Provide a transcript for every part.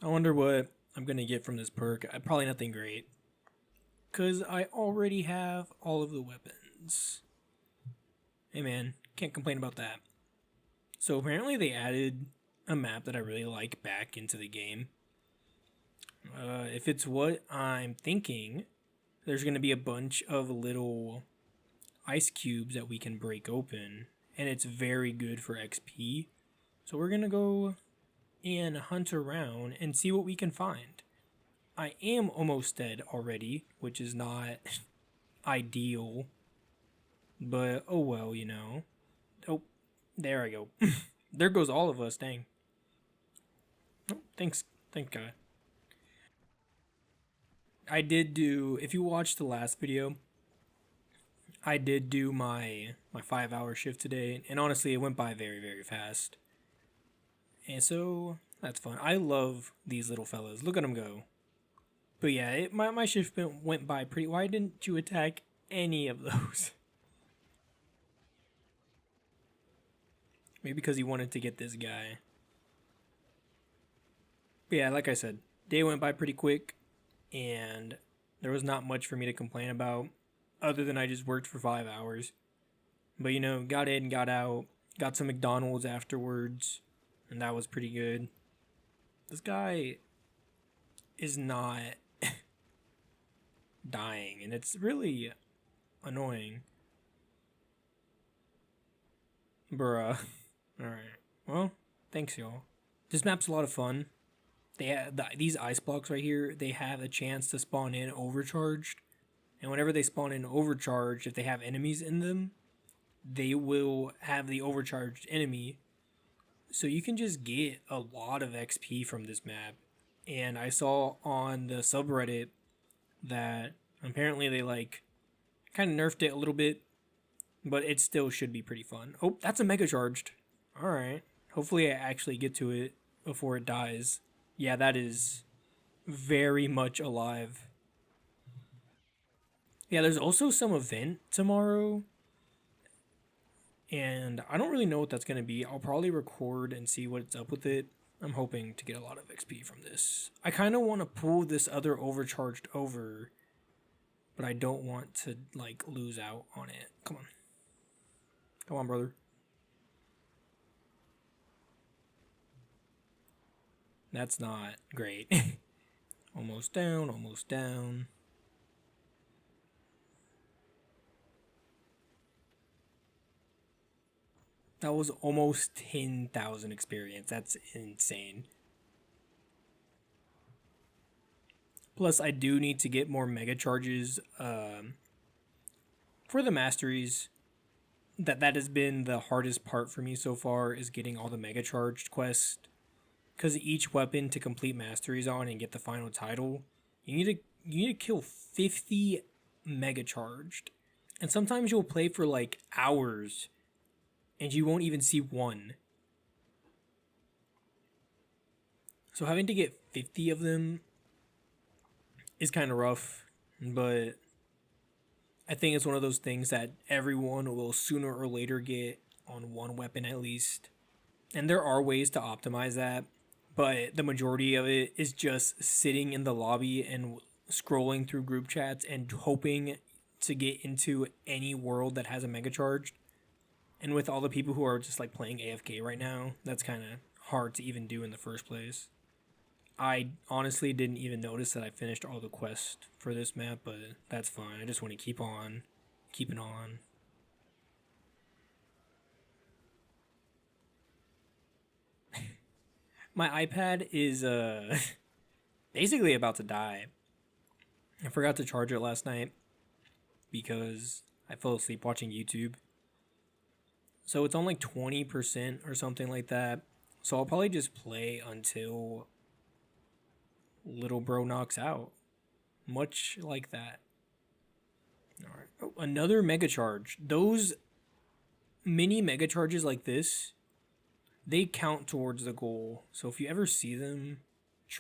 I wonder what I'm gonna get from this perk. Probably nothing great. Because I already have all of the weapons. Hey man, can't complain about that. So apparently they added a map that I really like back into the game. If it's what I'm thinking, there's going to be a bunch of little ice cubes that we can break open, and it's very good for XP. So we're going to go and hunt around and see what we can find. I am almost dead already, which is not ideal, but oh well, you know. Oh, there I go. There goes all of us, dang. Oh, thanks, thank God. I did do, if you watched the last video, I did do my 5 hour shift today, and honestly, it went by very, very fast. And so, that's fun. I love these little fellas. Look at them go. But yeah, my shift went by pretty. Why didn't you attack any of those? Maybe because he wanted to get this guy. But yeah, like I said, day went by pretty quick, and there was not much for me to complain about, other than I just worked for 5 hours. But you know, got in, got out, got some McDonald's afterwards, and that was pretty good. This guy is not dying, and it's really annoying. Bruh. Alright. Well, thanks, y'all. This map's a lot of fun. They have these ice blocks right here, they have a chance to spawn in overcharged. And whenever they spawn in overcharged, if they have enemies in them, they will have the overcharged enemy. So you can just get a lot of XP from this map. And I saw on the subreddit that apparently they like kind of nerfed it a little bit, but it still should be pretty fun. Oh, that's a mega charged. All right. Hopefully I actually get to it before it dies. Yeah, that is very much alive. Yeah, there's also some event tomorrow, and I don't really know what that's going to be. I'll probably record and see what's up with it. I'm hoping to get a lot of XP from this. I kind of want to pull this other overcharged over, but I don't want to like lose out on it. Come on. Come on, brother. That's not great. Almost down, almost down. That was almost 10,000 experience. That's insane. Plus, I do need to get more mega charges for the masteries. That has been the hardest part for me so far, is getting all the mega charged quests. Because each weapon to complete masteries on and get the final title, you need to kill 50 mega charged. And sometimes you'll play for like hours and you won't even see one. So having to get 50 of them is kind of rough, but I think it's one of those things that everyone will sooner or later get on one weapon at least. And there are ways to optimize that, but the majority of it is just sitting in the lobby and scrolling through group chats and hoping to get into any world that has a mega charged. And with all the people who are just like playing AFK right now, that's kind of hard to even do in the first place. I honestly didn't even notice that I finished all the quests for this map, but that's fine. I just want to keep on keeping on. My iPad is basically about to die. I forgot to charge it last night because I fell asleep watching YouTube. So it's on like 20% or something like that. So I'll probably just play until little bro knocks out. Much like that. Alright. Oh, another mega charge. Those mini mega charges like this, they count towards the goal. So if you ever see them,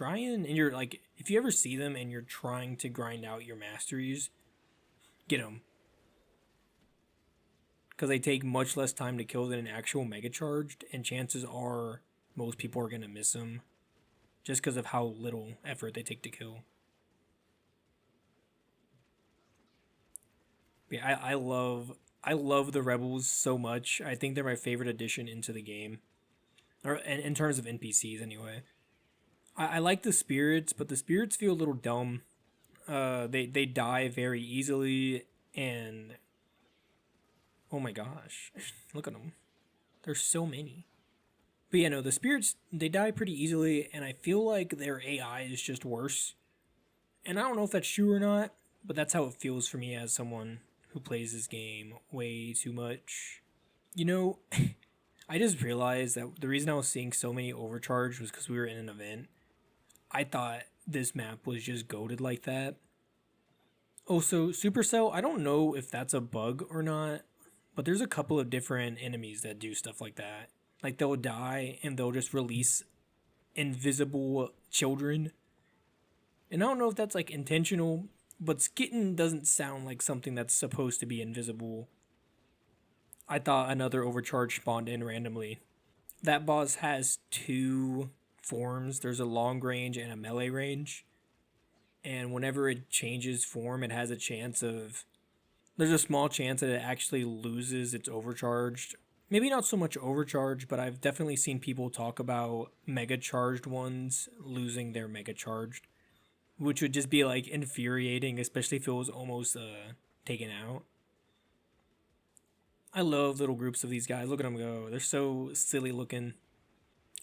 and you're like, if you ever see them and you're trying to grind out your masteries, get them. Because they take much less time to kill than an actual mega charged, and chances are most people are going to miss them. just because of how little effort they take to kill. But yeah, I love the rebels so much. I think they're my favorite addition into the game, or in terms of NPCs anyway. I like the spirits, but the spirits feel a little dumb. They die very easily, and oh my gosh, look at them. There's so many. But yeah, no, the spirits they die pretty easily, and I feel like their AI is just worse. And I don't know if that's true or not, but that's how it feels for me as someone who plays this game way too much. You know, I just realized that the reason I was seeing so many overcharged was because we were in an event. I thought this map was just goated like that. Also, Supercell, I don't know if that's a bug or not, but there's a couple of different enemies that do stuff like that. Like they'll die and they'll just release invisible children. And I don't know if that's like intentional, but Skitten doesn't sound like something that's supposed to be invisible. I thought another overcharge spawned in randomly. That boss has two forms. There's a long range and a melee range. And whenever it changes form, it has a chance of. There's a small chance that it actually loses its overcharged. Maybe not so much overcharged, but I've definitely seen people talk about mega charged ones losing their mega charged, which would just be like infuriating, especially if it was almost taken out. I love little groups of these guys. Look at them go. They're so silly looking.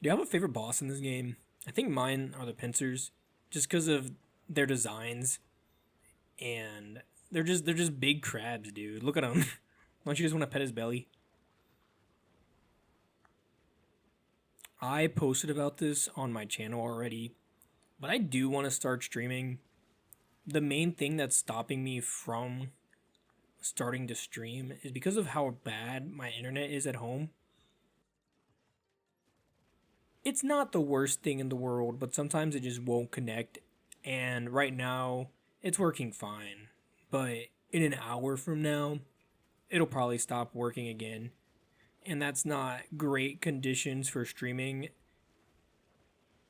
Do you have a favorite boss in this game? I think mine are the pincers, just because of their designs, and they're just big crabs, dude. Look at them. Don't you just want to pet his belly? I posted about this on my channel already, but I do want to start streaming. The main thing that's stopping me from starting to stream is because of how bad my internet is at home. It's not the worst thing in the world, but sometimes it just won't connect. And right now, it's working fine. But in an hour from now, it'll probably stop working again. And that's not great conditions for streaming.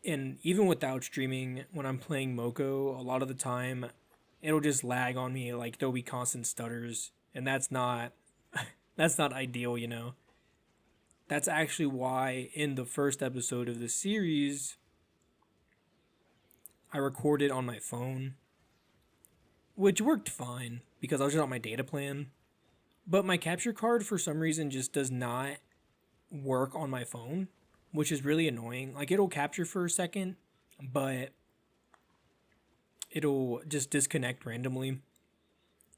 And even without streaming, when I'm playing Moko, a lot of the time, it'll just lag on me. Like there'll be constant stutters, and that's not that's not ideal, you know. That's actually why in the first episode of the series, I recorded on my phone, which worked fine because I was just on my data plan. But my capture card for some reason just does not work on my phone, which is really annoying. Like it'll capture for a second, but it'll just disconnect randomly.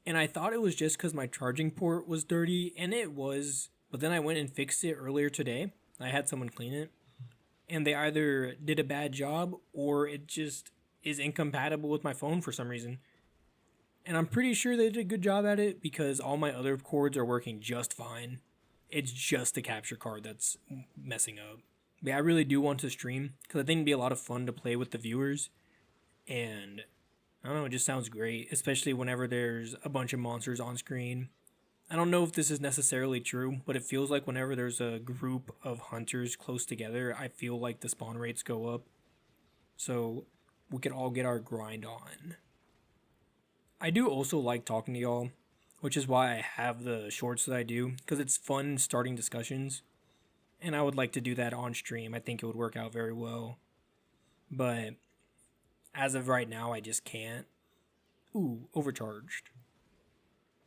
And I thought it was just because my charging port was dirty, and it was. But then I went and fixed it earlier today. I had someone clean it, and they either did a bad job or it just is incompatible with my phone for some reason. And I'm pretty sure they did a good job at it because all my other cords are working just fine. It's just the capture card that's messing up. But yeah, I really do want to stream because I think it'd be a lot of fun to play with the viewers. And I don't know, it just sounds great, especially whenever there's a bunch of monsters on screen. I don't know if this is necessarily true, but it feels like whenever there's a group of hunters close together, I feel like the spawn rates go up. So we could all get our grind on. I do also like talking to y'all, which is why I have the shorts that I do, because it's fun starting discussions. And I would like to do that on stream. I think it would work out very well. But as of right now, I just can't. Ooh, overcharged.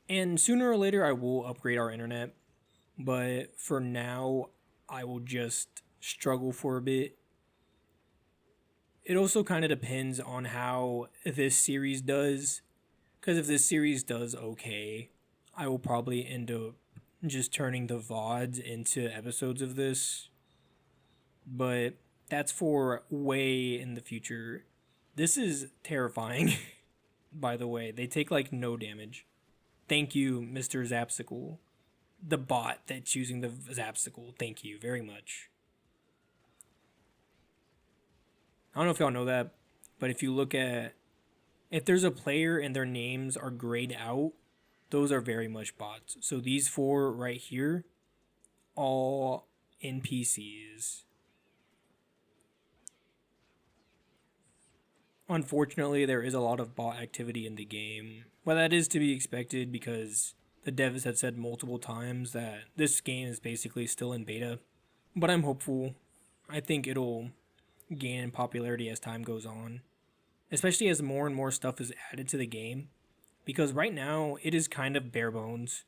And sooner or later, I will upgrade our internet. But for now, I will just struggle for a bit. It also kind of depends on how this series does. Because if this series does okay, I will probably end up just turning the VODs into episodes of this. But that's for way in the future. This is terrifying, by the way. They take like no damage. Thank you, Mr. Zapsicle. The bot that's using the Zapsicle. Thank you very much. I don't know if y'all know that, but if you look at... If there's a player and their names are grayed out, those are very much bots. So these four right here, all NPCs. Unfortunately, there is a lot of bot activity in the game. Well, that is to be expected because the devs had said multiple times that this game is basically still in beta. But I'm hopeful. I think it'll gain in popularity as time goes on, especially as more and more stuff is added to the game. Because right now, it is kind of bare bones.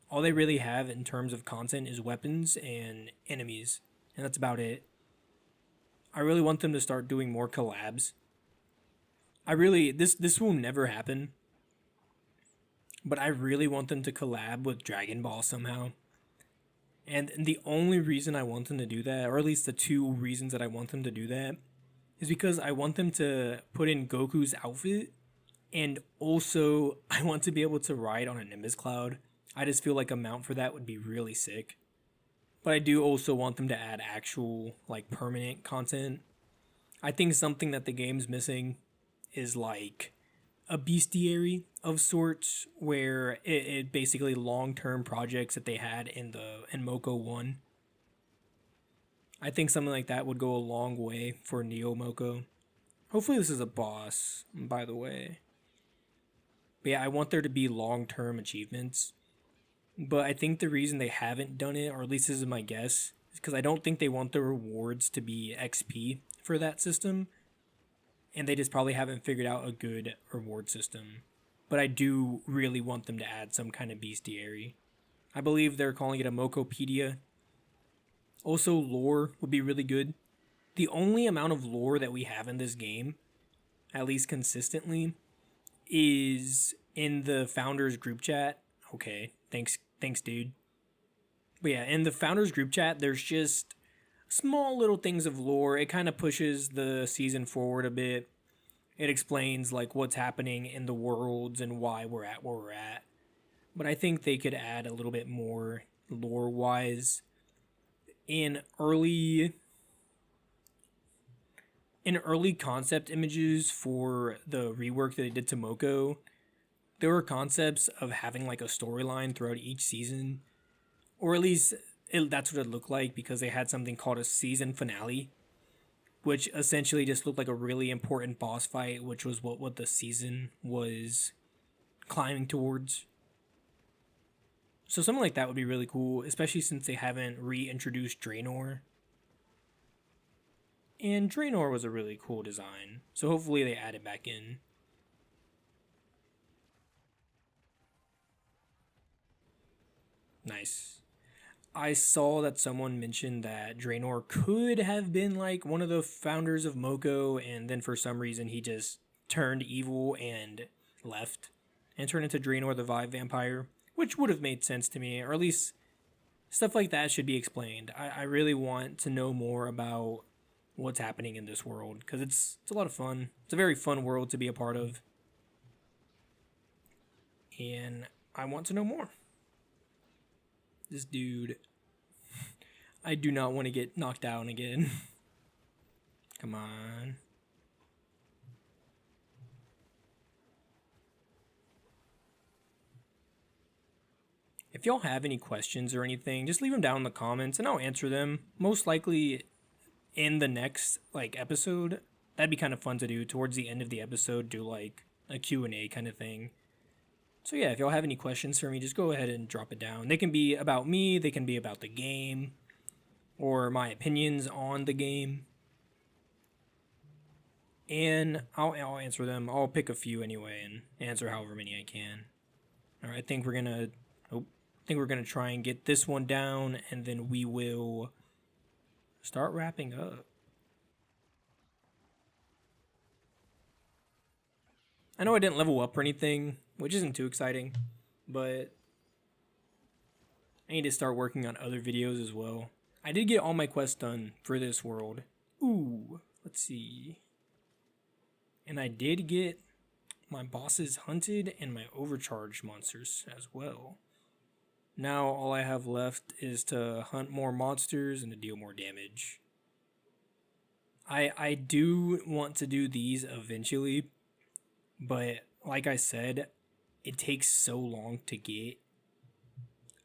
All they really have in terms of content is weapons and enemies, and that's about it. I really want them to start doing more collabs. This will never happen, but I really want them to collab with Dragon Ball somehow. And the only reason I want them to do that, or at least the two reasons that I want them to do that, is because I want them to put in Goku's outfit, and also I want to be able to ride on a Nimbus Cloud. I just feel like a mount for that would be really sick. But I do also want them to add actual, like, permanent content. I think something that the game's missing is, like, a bestiary of sorts where it basically long-term projects that they had in Moko 1. I think something like that would go a long way for Neo Moko. Hopefully this is a boss, by the way. But yeah, I want there to be long-term achievements. But I think the reason they haven't done it, or at least this is my guess, is because I don't think they want the rewards to be XP for that system. And they just probably haven't figured out a good reward system. But I do really want them to add some kind of bestiary. I believe they're calling it a Mokopedia. Also, lore would be really good. The only amount of lore that we have in this game, at least consistently, is in the founders group chat. Okay, thanks, dude. But yeah, in the founders group chat, there's just small little things of lore. It kind of pushes the season forward a bit. It explains like what's happening in the worlds and why we're at where we're at. But I think they could add a little bit more lore wise in early concept images for the rework that they did to Moko. There were concepts of having like a storyline throughout each season, or at least that's what it looked like, because they had something called a season finale, which essentially just looked like a really important boss fight, which was what the season was climbing towards. So something like that would be really cool, especially since they haven't reintroduced Draenor. And Draenor was a really cool design, so hopefully they add it back in. Nice. I saw that someone mentioned that Draenor could have been like one of the founders of Moko, and then for some reason he just turned evil and left and turned into Draenor the Vive Vampire, which would have made sense to me, or at least stuff like that should be explained. I really want to know more about what's happening in this world, because it's a lot of fun. It's a very fun world to be a part of, and I want to know more. This dude, I do not want to get knocked down again. Come on. If y'all have any questions or anything, just leave them down in the comments and I'll answer them. Most likely in the next like episode. That'd be kind of fun to do towards the end of the episode, do like a Q&A kind of thing. So yeah, if y'all have any questions for me, just go ahead and drop it down. They can be about me, they can be about the game, or my opinions on the game. And I'll answer them. I'll pick a few anyway and answer however many I can. Alright, I think we're gonna try and get this one down, and then we will start wrapping up. I know I didn't level up or anything, which isn't too exciting, but I need to start working on other videos as well. I did get all my quests done for this world. Ooh, let's see. And I did get my bosses hunted and my overcharged monsters as well. Now all I have left is to hunt more monsters and to deal more damage. I do want to do these eventually, but like I said, it takes so long to get.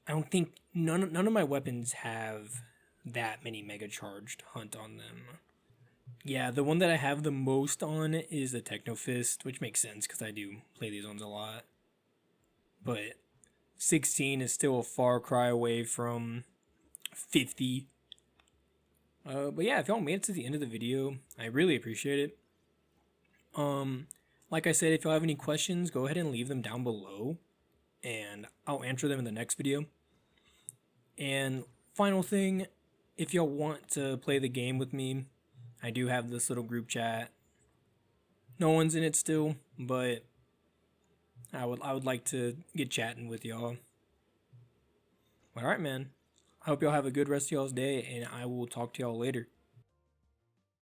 I don't think none of my weapons have that many mega charged hunt on them. Yeah, the one that I have the most on is the Techno Fist, which makes sense because I do play these ones a lot. But 16 is still a far cry away from 50. But yeah, if y'all made it to the end of the video, I really appreciate it. Like I said, if y'all have any questions, go ahead and leave them down below, and I'll answer them in the next video. And final thing, if y'all want to play the game with me, I do have this little group chat. No one's in it still, but I would like to get chatting with y'all. All right, man. I hope y'all have a good rest of y'all's day, and I will talk to y'all later.